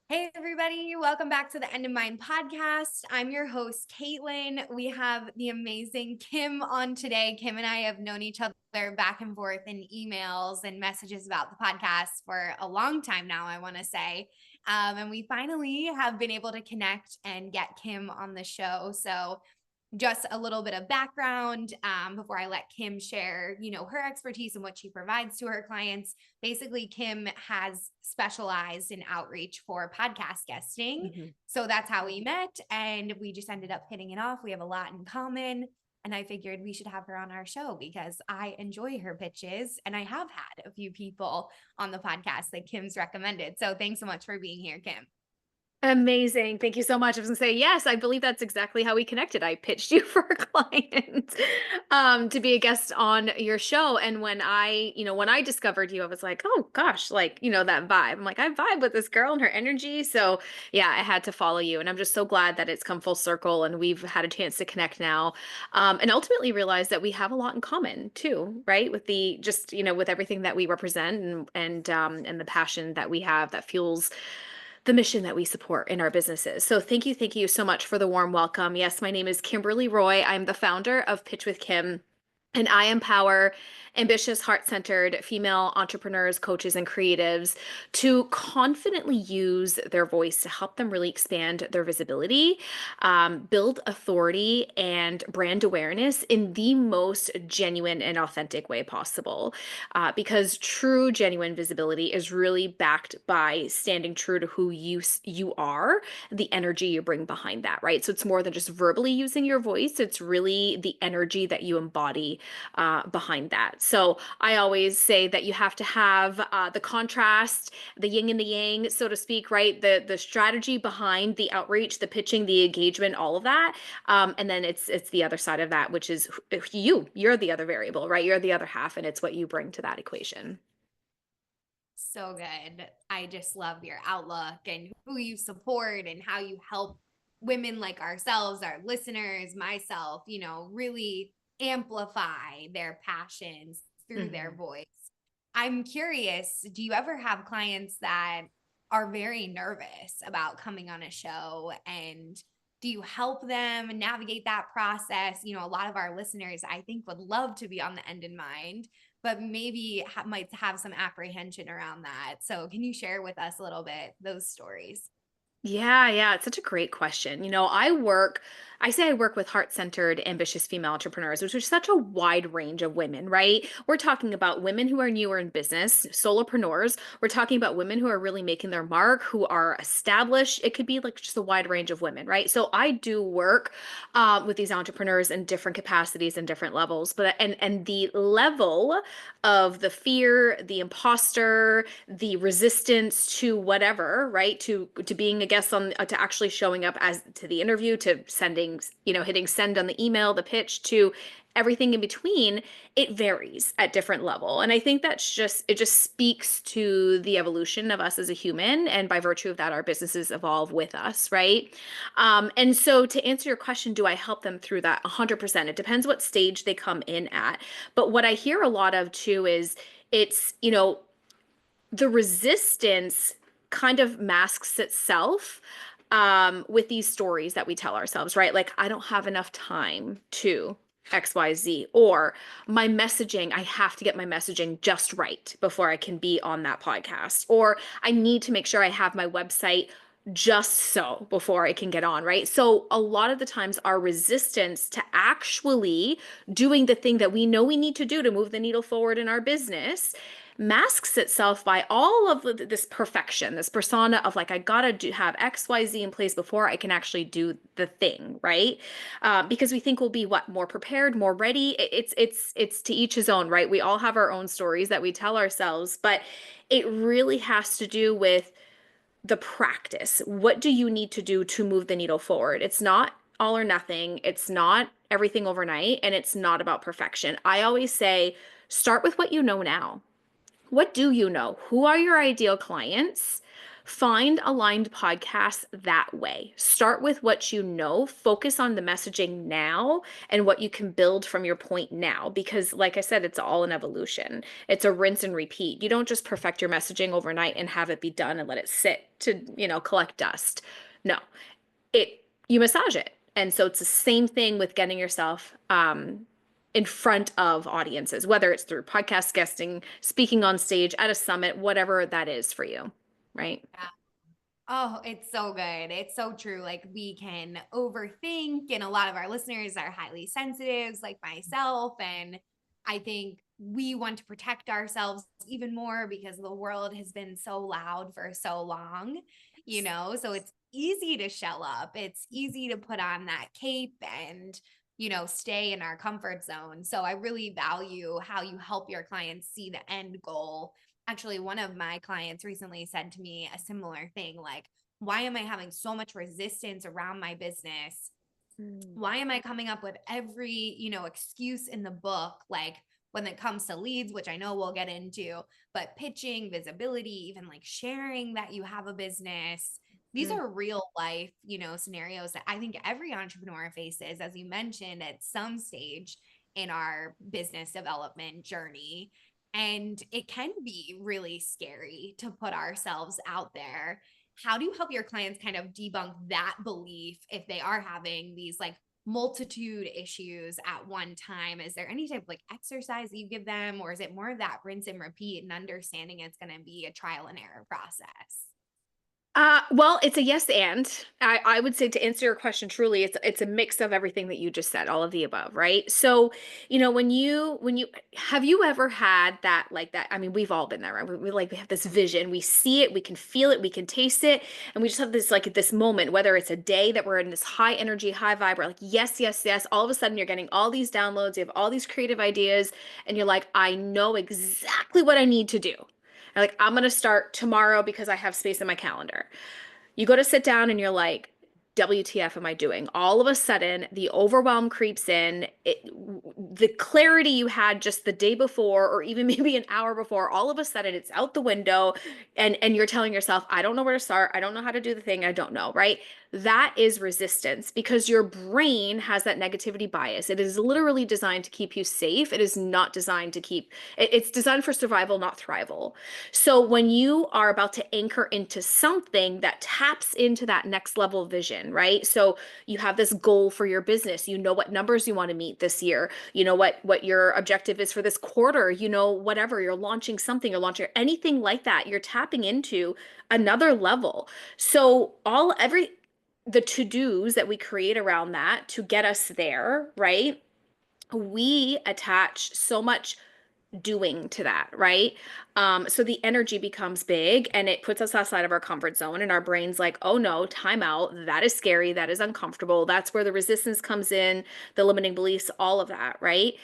Hey, everybody. Welcome back to the End of Mind podcast. I'm your host, Caitlin. We have the amazing Kim on today. Kim and I have known each other back and forth in emails and messages about the podcast for a long time now, I want to say. And we finally have been able to connect and get Kim on the show. So just a little bit of background before I let Kim share, her expertise and what she provides to her clients. Basically, Kim has specialized in outreach for podcast guesting. Mm-hmm. So that's how we met. And we just ended up hitting it off. We have a lot in common. And I figured we should have her on our show because I enjoy her pitches. And I have had a few people on the podcast that Kim's recommended. So thanks so much for being here, Kim. Amazing. Thank you so much. I was gonna say, yes, I believe that's exactly how we connected. I pitched you for a client to be a guest on your show. And when I discovered you, I was like, oh gosh, that vibe. I'm like, I vibe with this girl and her energy. So yeah, I had to follow you. And I'm just so glad that it's come full circle and we've had a chance to connect now. And ultimately realize that we have a lot in common too, right? With with everything that we represent and the passion that we have that fuels the mission that we support in our businesses. So thank you so much for the warm welcome. Yes, my name is Kimberly Roy. I'm the founder of Pitch with Kim. And I empower ambitious, heart centered female entrepreneurs, coaches, and creatives to confidently use their voice to help them really expand their visibility, build authority, and brand awareness in the most genuine and authentic way possible. Because true, genuine visibility is really backed by standing true to who you are, the energy you bring behind that, right? So it's more than just verbally using your voice, it's really the energy that you embody behind that. So I always say that you have to have the contrast, the yin and the yang, so to speak, right? The strategy behind the outreach, the pitching, the engagement, all of that, and then it's the other side of that, which is you're the other variable, right? You're the other half, and it's what you bring to that equation. So good. I just love your outlook and who you support and how you help women like ourselves, our listeners, myself, really amplify their passions through their Mhm. voice. I'm curious, do you ever have clients that are very nervous about coming on a show, and do you help them navigate that process? A lot of our listeners, I think, would love to be on the End in Mind, but maybe might have some apprehension around that. So can you share with us a little bit those stories? Yeah, it's such a great question. I say I work with heart-centered, ambitious female entrepreneurs, which is such a wide range of women, right? We're talking about women who are newer in business, solopreneurs. We're talking about women who are really making their mark, who are established. It could be like just a wide range of women, right? So I do work with these entrepreneurs in different capacities and different levels, and the level of the fear, the imposter, the resistance to whatever, right? To being a guest on to actually showing up as to the interview, to sending, hitting send on the email, the pitch, to everything in between, it varies at different level. And I think it just speaks to the evolution of us as a human, and by virtue of that our businesses evolve with us, right? And so to answer your question, do I help them through that? 100%. It depends what stage they come in at. But what I hear a lot of too is it's, the resistance kind of masks itself with these stories that we tell ourselves, right? Like, I don't have enough time to XYZ, or my messaging, I have to get my messaging just right before I can be on that podcast, or I need to make sure I have my website just so before I can get on, right? So a lot of the times our resistance to actually doing the thing that we know we need to do to move the needle forward in our business masks itself by all of this perfection, this persona of like, I gotta have XYZ in place before I can actually do the thing, right? Because we think we'll be more prepared, more ready. It's to each his own, right? We all have our own stories that we tell ourselves, but it really has to do with the practice. What do you need to do to move the needle forward? It's not all or nothing. It's not everything overnight, and it's not about perfection. I always say, start with what you know now. What do you know? Who are your ideal clients? Find aligned podcasts that way. Start with what you know, focus on the messaging now and what you can build from your point now. Because, like I said, it's all an evolution. It's a rinse and repeat. You don't just perfect your messaging overnight and have it be done and let it sit to, collect dust. No, you massage it. And so it's the same thing with getting yourself in front of audiences, whether it's through podcast guesting, speaking on stage at a summit, whatever that is for you, right? Yeah. Oh, it's so good. It's so true. Like we can overthink, and a lot of our listeners are highly sensitives, like myself. And I think we want to protect ourselves even more because the world has been so loud for so long, So it's easy to shell up. It's easy to put on that cape and, stay in our comfort zone. So I really value how you help your clients see the end goal. Actually, one of my clients recently said to me a similar thing, like, why am I having so much resistance around my business? Mm. Why am I coming up with every, excuse in the book, like when it comes to leads, which I know we'll get into, but pitching, visibility, even like sharing that you have a business. These Mm. are real life, scenarios that I think every entrepreneur faces, as you mentioned, at some stage in our business development journey. And it can be really scary to put ourselves out there. How do you help your clients kind of debunk that belief if they are having these like multitude issues at one time? Is there any type of like exercise that you give them, or is it more of that rinse and repeat and understanding it's going to be a trial and error process? Well, it's a yes and. I would say to answer your question truly, it's a mix of everything that you just said, all of the above, right? So, when you have you ever had that like that? I mean, we've all been there, right? We have this vision, we see it, we can feel it, we can taste it, and we just have this like this moment, whether it's a day that we're in this high energy, high vibe, we're like, yes, yes, yes. All of a sudden you're getting all these downloads, you have all these creative ideas, and you're like, I know exactly what I need to do. Like, I'm going to start tomorrow because I have space in my calendar. You go to sit down and you're like, WTF am I doing? All of a sudden, the overwhelm creeps in. The clarity you had just the day before, or even maybe an hour before, all of a sudden it's out the window, and you're telling yourself, I don't know where to start. I don't know how to do the thing. I don't know, right? That is resistance because your brain has that negativity bias. It is literally designed to keep you safe. It is not designed to it's designed for survival, not thrival. So when you are about to anchor into something that taps into that next level vision, right? So you have this goal for your business. You know what numbers you want to meet this year. You know what your objective is for this quarter. Whatever, you're launching something, you're launching anything like that. You're tapping into another level. So the to-dos that we create around that to get us there, right? We attach so much doing to that, right? So the energy becomes big and it puts us outside of our comfort zone, and our brain's like, oh no, time out. That is scary. That is uncomfortable. That's where the resistance comes in, the limiting beliefs, all of that, right?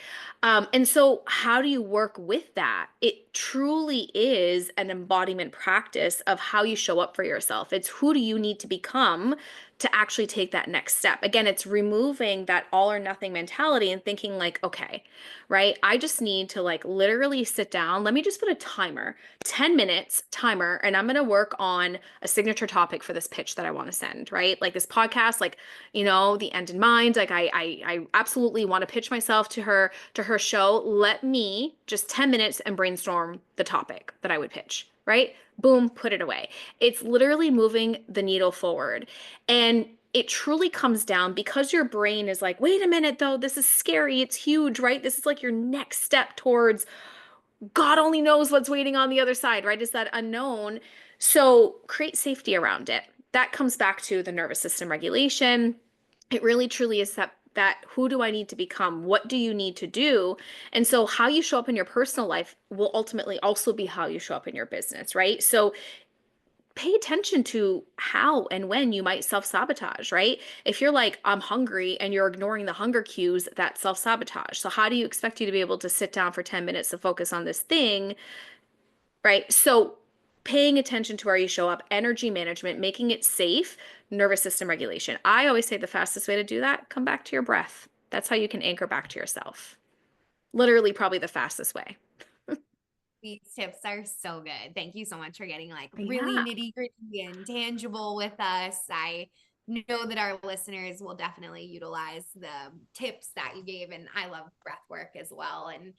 And so, how do you work with that? It truly is an embodiment practice of how you show up for yourself. It's who do you need to become to actually take that next step. Again, it's removing that all or nothing mentality and thinking like, okay, right? I just need to like literally sit down. Let me just put a timer, 10 minutes timer, and I'm going to work on a signature topic for this pitch that I want to send, right? Like this podcast, like, the end in mind. Like I absolutely want to pitch myself to her show. Let me just 10 minutes and brainstorm the topic that I would pitch, right? Boom, put it away. It's literally moving the needle forward. And it truly comes down because your brain is like, wait a minute, though, this is scary. It's huge, right? This is like your next step towards God only knows what's waiting on the other side, right? Is that unknown? So create safety around it. That comes back to the nervous system regulation. It really truly is that who do I need to become? What do you need to do? And so how you show up in your personal life will ultimately also be how you show up in your business, right? So pay attention to how and when you might self-sabotage, right? If you're like, I'm hungry and you're ignoring the hunger cues, that's self-sabotage. So how do you expect you to be able to sit down for 10 minutes to focus on this thing, right? So paying attention to where you show up, energy management, making it safe, nervous system regulation. I always say the fastest way to do that, come back to your breath. That's how you can anchor back to yourself. Literally, probably the fastest way. These tips are so good. Thank you so much for getting like really Yeah. nitty gritty and tangible with us. I know that our listeners will definitely utilize the tips that you gave. And I love breath work as well. And,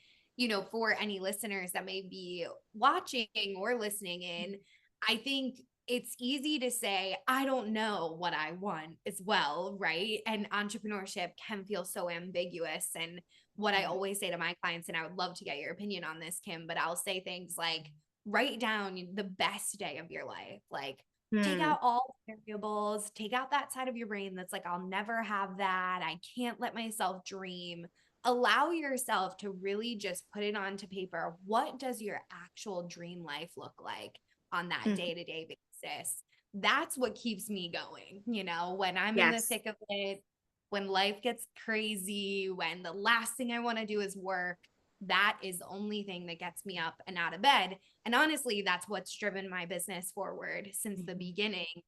for any listeners that may be watching or listening in, I think it's easy to say, I don't know what I want as well, right? And entrepreneurship can feel so ambiguous. And what I always say to my clients, and I would love to get your opinion on this, Kim, but I'll say things like, write down the best day of your life. Like, take Hmm. out all the variables, take out that side of your brain that's like, I'll never have that. I can't let myself dream. Allow yourself to really just put it onto paper. What does your actual dream life look like on that Mhm. day to day basis? That's what keeps me going, when I'm in the Yes. thick of it, when life gets crazy, when the last thing I want to do is work. That is the only thing that gets me up and out of bed. And honestly, that's what's driven my business forward since the Mhm. beginning.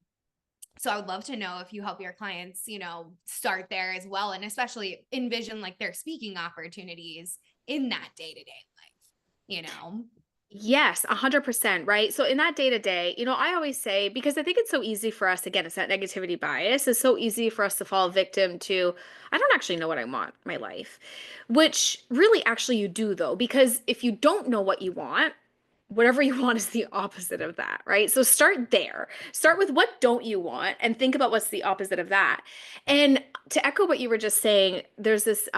So I would love to know if you help your clients, start there as well, and especially envision like their speaking opportunities in that day to day life. Yes, 100%, right? So in that day to day, I always say, because I think it's so easy for us, again, it's that negativity bias. It's so easy for us to fall victim to, I don't actually know what I want in my life, which really actually you do though, because if you don't know what you want, whatever you want is the opposite of that, right? So start there. Start with what don't you want and think about what's the opposite of that. And to echo what you were just saying, there's this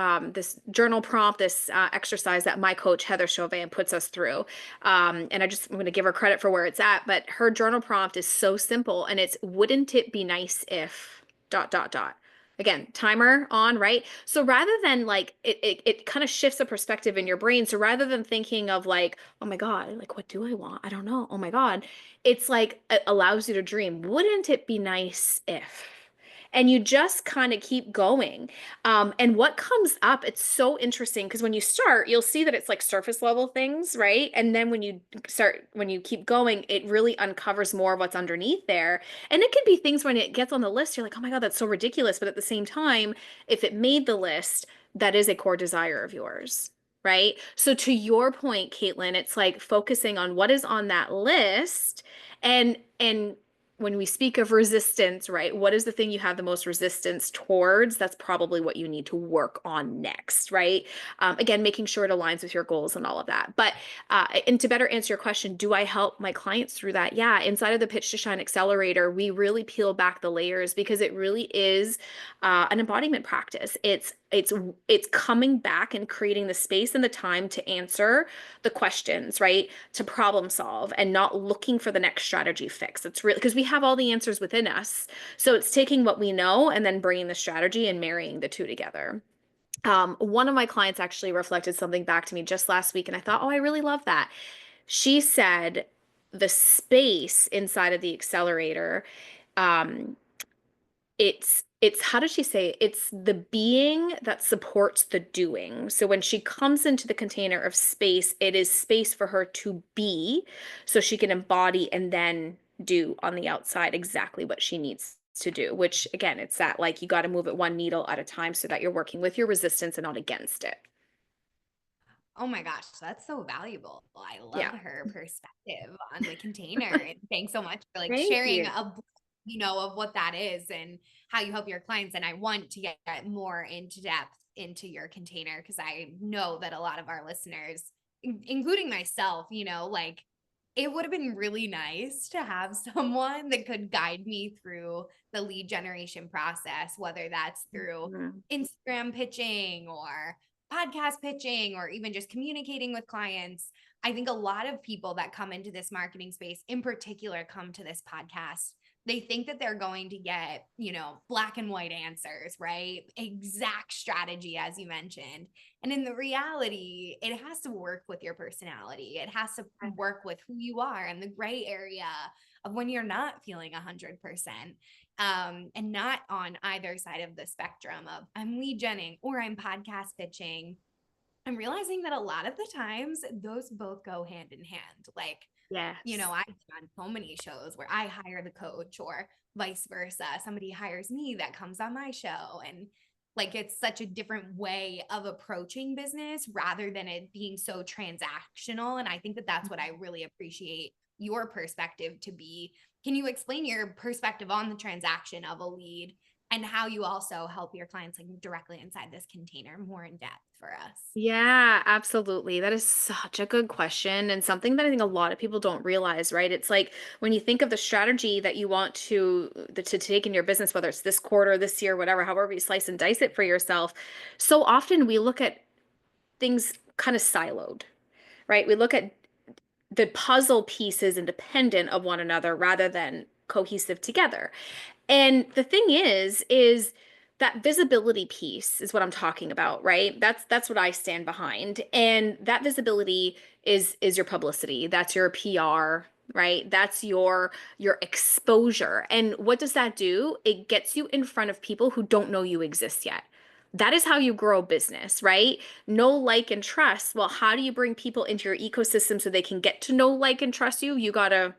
journal prompt, this exercise that my coach Heather Chauvin puts us through, and I'm going to give her credit for where it's at. But her journal prompt is so simple, and it's wouldn't it be nice if dot dot dot. Again, timer on, right? So rather than like it kind of shifts the perspective in your brain. So rather than thinking of like, oh my God, like what do I want? I don't know. Oh my God. It's like it allows you to dream. Wouldn't it be nice if? And you just kind of keep going. And what comes up, it's so interesting because when you start, you'll see that it's like surface level things, right? And then when you keep going, it really uncovers more of what's underneath there. And it can be things when it gets on the list, you're like, oh my God, that's so ridiculous. But at the same time, if it made the list, that is a core desire of yours. Right. So to your point, Caitlin, it's like focusing on what is on that list and when we speak of resistance, right, what is the thing you have the most resistance towards? That's probably what you need to work on next, right? Again, making sure it aligns with your goals and all of that. But, and to better answer your question, do I help my clients through that? Yeah, inside of the Pitch to Shine Accelerator, we really peel back the layers because it really is an embodiment practice. It's coming back and creating the space and the time to answer the questions, right? To problem solve and not looking for the next strategy fix. It's really because we have all the answers within us. So it's taking what we know and then bringing the strategy and marrying the two together. One of my clients actually reflected something back to me just last week, and I thought, oh, I really love that. She said the space inside of the accelerator, um, it's how does she say it? It's the being that supports the doing. So when she comes into the container of space, it is space for her to be so she can embody and then do on the outside exactly what she needs to do, which again, it's that like you got to move it one needle at a time so that you're working with your resistance and not against it. Oh my gosh, that's so valuable. I love Yeah. her perspective on the container. And thanks so much for like Thank sharing you. of what that is and how you help your clients. And I want to get more into depth into your container because I know that a lot of our listeners, including myself, like it would have been really nice to have someone that could guide me through the lead generation process, whether that's through Mhm. Instagram pitching or podcast pitching or even just communicating with clients. I think a lot of people that come into this marketing space in particular come to this podcast. They think that they're going to get, black and white answers, right? Exact strategy, as you mentioned. And in the reality, it has to work with your personality. It has to work with who you are and the gray area of when you're not feeling 100%. And not on either side of the spectrum of I'm lead genning or I'm podcast pitching. I'm realizing that a lot of the times those both go hand in hand. Like, Yes. I've done so many shows where I hire the coach or vice versa. Somebody hires me that comes on my show. And Like it's such a different way of approaching business rather than it being so transactional. And I think that that's what I really appreciate your perspective to be. Can you explain your perspective on the transaction of a lead and how you also help your clients like directly inside this container more in depth for us? Yeah, absolutely. That is such a good question and something that I think a lot of people don't realize, right? It's like when you think of the strategy that you want to take in your business, whether it's this quarter, this year, whatever, however you slice and dice it for yourself, so often we look at things kind of siloed, right? We look at the puzzle pieces independent of one another rather than cohesive together. And the thing is that visibility piece is what I'm talking about, right? That's what I stand behind. And that visibility is your publicity. That's your PR, right? That's your exposure. And what does that do? It gets you in front of people who don't know you exist yet. That is how you grow a business, right? Know, like, and trust. Well, how do you bring people into your ecosystem so they can get to know, like, and trust you? You got to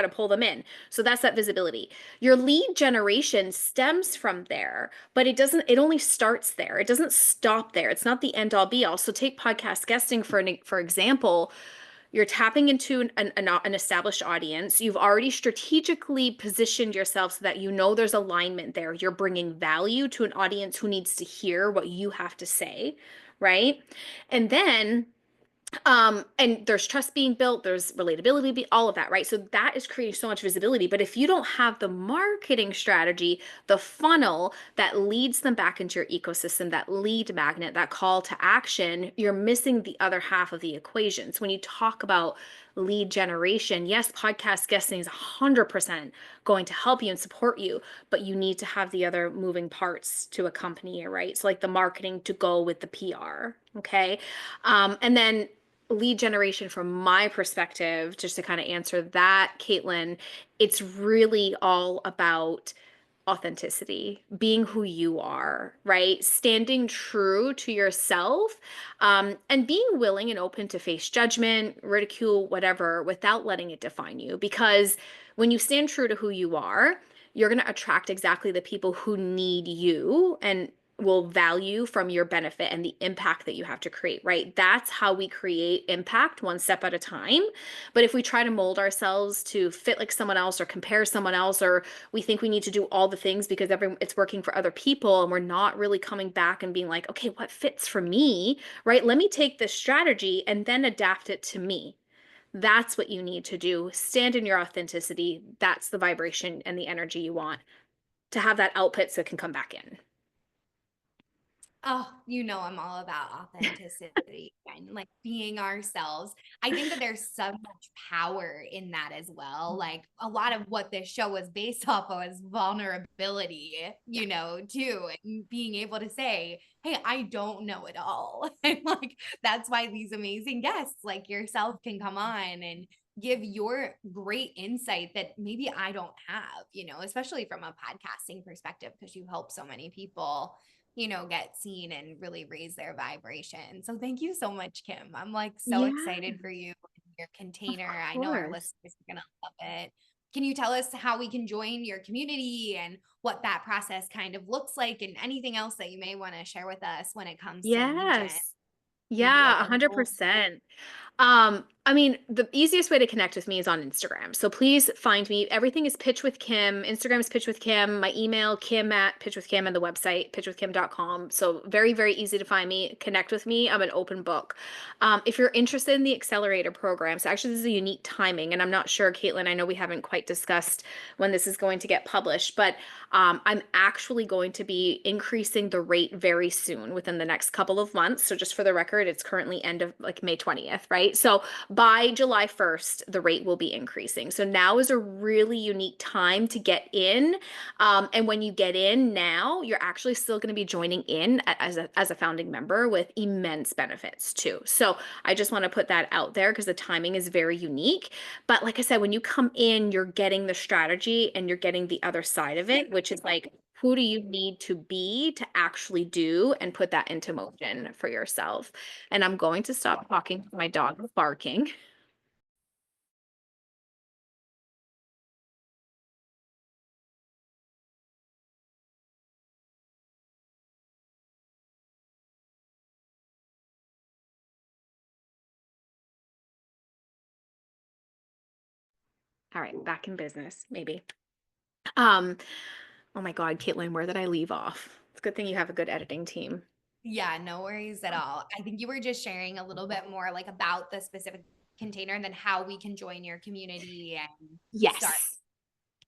pull them in. So that's that visibility. Your lead generation stems from there, but it only starts there. It doesn't stop there. It's not the end all be all. So take podcast guesting for example. You're tapping into an established audience. You've already strategically positioned yourself so that you know there's alignment there. You're bringing value to an audience who needs to hear what you have to say, right? And then and there's trust being built, there's relatability, all of that, right? So that is creating so much visibility. But if you don't have the marketing strategy, the funnel that leads them back into your ecosystem, that lead magnet, that call to action, you're missing the other half of the equation. So when you talk about lead generation, yes, podcast guesting is 100% going to help you and support you, but you need to have the other moving parts to accompany it, right? So like the marketing to go with the PR, okay? And then lead generation from my perspective, just to kind of answer that, Caitlin, it's really all about authenticity, being who you are, right? Standing true to yourself, and being willing and open to face judgment, ridicule, whatever, without letting it define you. Because when you stand true to who you are, you're going to attract exactly the people who need you and will value from your benefit and the impact that you have to create, right? That's how we create impact one step at a time. But if we try to mold ourselves to fit like someone else or compare someone else, or we think we need to do all the things because it's working for other people, and we're not really coming back and being like, okay, what fits for me, right? Let me take this strategy and then adapt it to me. That's what you need to do. Stand in your authenticity. That's the vibration and the energy you want to have that output so it can come back in. Oh, you know, I'm all about authenticity and like being ourselves. I think that there's so much power in that as well. Like a lot of what this show was based off of is vulnerability, Yeah. you know, too, and being able to say, hey, I don't know it all. And like that's why these amazing guests like yourself can come on and give your great insight that maybe I don't have, you know, especially from a podcasting perspective, because you help so many people, you know, get seen and really raise their vibration. So thank you so much, Kim. I'm like so Yeah, excited for you and your of container. I know our course. listeners are going to love it. Can you tell us how we can join your community and what that process kind of looks like, and anything else that you may want to share with us when it comes to lead gen? Yes. Maybe Yeah, like a goal. 100%. I mean, the easiest way to connect with me is on Instagram. So please find me. Everything is Pitch with Kim. Instagram is Pitch with Kim. My email, Kim at Pitch with Kim, and the website, pitchwithkim.com. So very, very easy to find me. Connect with me. I'm an open book. If you're interested in the Accelerator program, so actually this is a unique timing, and I'm not sure, Caitlin, I know we haven't quite discussed when this is going to get published, but I'm actually going to be increasing the rate very soon within the next couple of months. So just for the record, it's currently end of like May 20th, right? So by July 1st, the rate will be increasing. So now is a really unique time to get in. And when you get in now, you're actually still going to be joining in as a founding member with immense benefits too. So I just want to put that out there because the timing is very unique. But like I said, when you come in, you're getting the strategy and you're getting the other side of it, which is like, who do you need to be to actually do and put that into motion for yourself? And I'm going to stop talking. My dog is barking. All right, back in business, maybe. Um, oh my God, Caitlin, where did I leave off? It's a good thing you have a good editing team. Yeah, no worries at all. I think you were just sharing a little bit more like about the specific container and then how we can join your community and start.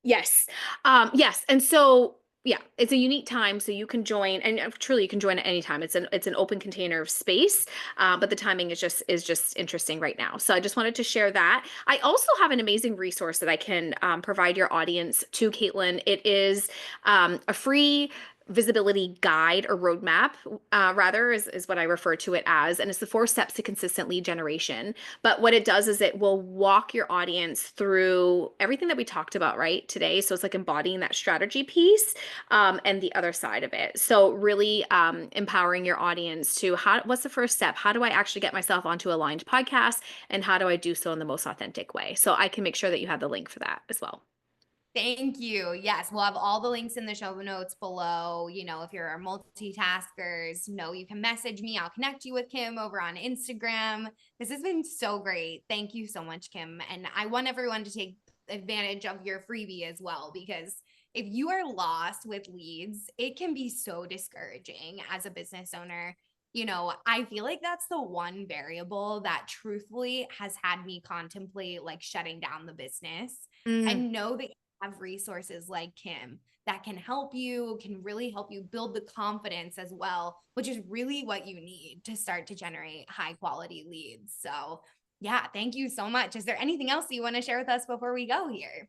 Yes. Yes. Yes. And so, yeah, it's a unique time. So you can join, and truly, you can join at any time. It's an open container of space, but the timing is just interesting right now. So I just wanted to share that. I also have an amazing resource that I can provide your audience to, Caitlin. It is a free visibility guide or roadmap, rather, is what I refer to it as. And it's the 4 steps to consistent lead generation. But what it does is it will walk your audience through everything that we talked about, right, today. So it's like embodying that strategy piece, and the other side of it. So really empowering your audience to what's the first step? How do I actually get myself onto aligned podcasts? And how do I do so in the most authentic way? So I can make sure that you have the link for that as well. Thank you. Yes, we'll have all the links in the show notes below. If you're multitaskers, you can message me. I'll connect you with Kim over on Instagram. This has been so great. Thank you so much, Kim. And I want everyone to take advantage of your freebie as well, because if you are lost with leads, it can be so discouraging as a business owner. I feel like that's the one variable that truthfully has had me contemplate like shutting down the business. Mm. And know that have resources like Kim that can really help you build the confidence as well, which is really what you need to start to generate high quality leads. So, yeah, thank you so much. Is there anything else you want to share with us before we go here?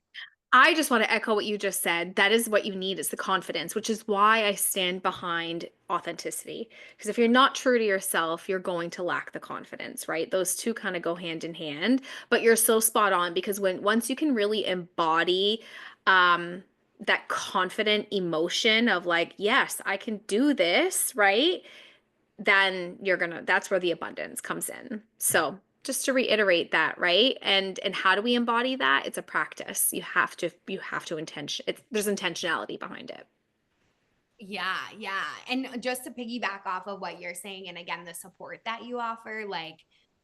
I just want to echo what you just said. That is what you need is the confidence, which is why I stand behind authenticity. Because if you're not true to yourself, you're going to lack the confidence, right? Those two kind of go hand in hand, but you're so spot on because once you can really embody that confident emotion of like, yes, I can do this, right? Then that's where the abundance comes in. So just to reiterate that, right? And how do we embody that? It's a practice. You have to there's intentionality behind it. Yeah, yeah. And just to piggyback off of what you're saying, and again, the support that you offer, like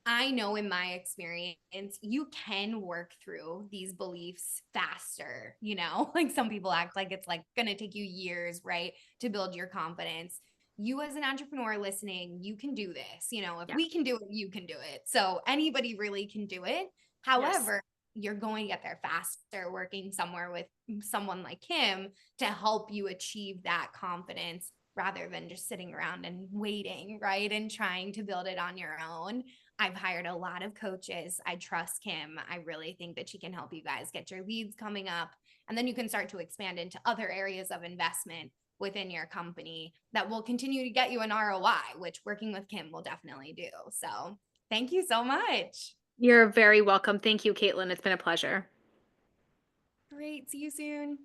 I know in my experience, you can work through these beliefs faster, like some people act like it's like going to take you years, right, to build your confidence. You as an entrepreneur listening, you can do this. If Yeah. we can do it, you can do it. So anybody really can do it. Yes. However, you're going to get there faster working somewhere with someone like him to help you achieve that confidence rather than just sitting around and waiting, right? And trying to build it on your own. I've hired a lot of coaches. I trust Kim. I really think that she can help you guys get your leads coming up. And then you can start to expand into other areas of investment within your company that will continue to get you an ROI, which working with Kim will definitely do. So thank you so much. You're very welcome. Thank you, Caitlin. It's been a pleasure. Great. See you soon.